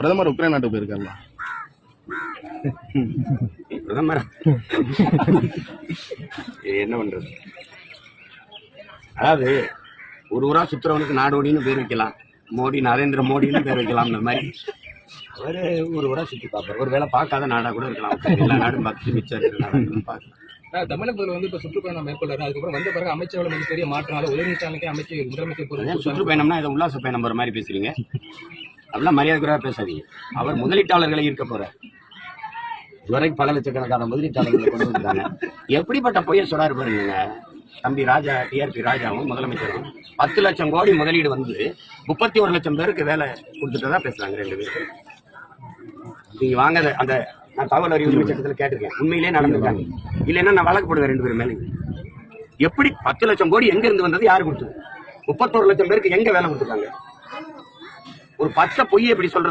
பிரதமர் உக்ரைன் நாட்டுக்கு போயிருக்காருல்ல, பிரதமர் என்ன பண்றது? அதாவது ஒரு ஊரா சுத்துறவனுக்கு நாடோடின்னு பேர் வைக்கலாம், மோடி நரேந்திர மோடின்னு பேர் வைக்கலாம். இந்த மாதிரி அவரு ஒரு ஊரா சுற்றி பார்ப்பார். ஒரு வேலை பார்க்காத நாடா கூட இருக்கலாம், எல்லா நாடும் பார்த்து மிச்சம் பார்க்கலாம். தமிழகத்தில் வந்து இப்ப சுற்றுப்பயணம் மேற்கொள்ளாரு. அதுக்கப்புறம் வந்த பிறகு அமைச்சரோட மிகப்பெரிய மாற்றம், உதவி அமைச்சர் முதலமைச்சர் சுற்றுப்பயணம்னா இதை உல்லாச பயணம் போற மாதிரி பேசுறீங்க. அப்படிலாம் மரியாதைக்குறையா பேசாதீங்க. அவர் முதலீட்டாளர்களை ஈர்க்க போறார். இதுவரைக்கும் பல லட்சக்கணக்கான முதலீட்டாளர்களை கொண்டு வந்துட்டாங்க. எப்படிப்பட்ட பொய்ய சொல்றாரு பாருங்க தம்பி ராஜா. டிஆர்பி ராஜாவும் முதலமைச்சரும் 10 லட்சம் கோடி முதலீடு வந்து 31 லட்சம் பேருக்கு வேலை கொடுத்துட்டதா பேசுறாங்க. 2 பேருக்கு நீங்க வாங்க, அந்த நான் தகவல் அறிவு சட்டத்தில் கேட்டிருக்கேன். உண்மையிலேயே நடந்திருக்காங்க. இல்லைன்னா நான் வழக்கு போடுவேன் 2 பேரும் மேலே. எப்படி 10 லட்சம் கோடி எங்க இருந்து வந்தது, யாரு கொடுத்தது? 31 லட்சம் பேருக்கு எங்க வேலை கொடுத்துருக்காங்க? ஒரு பச்சை பொய்யை எப்படி சொல்ற?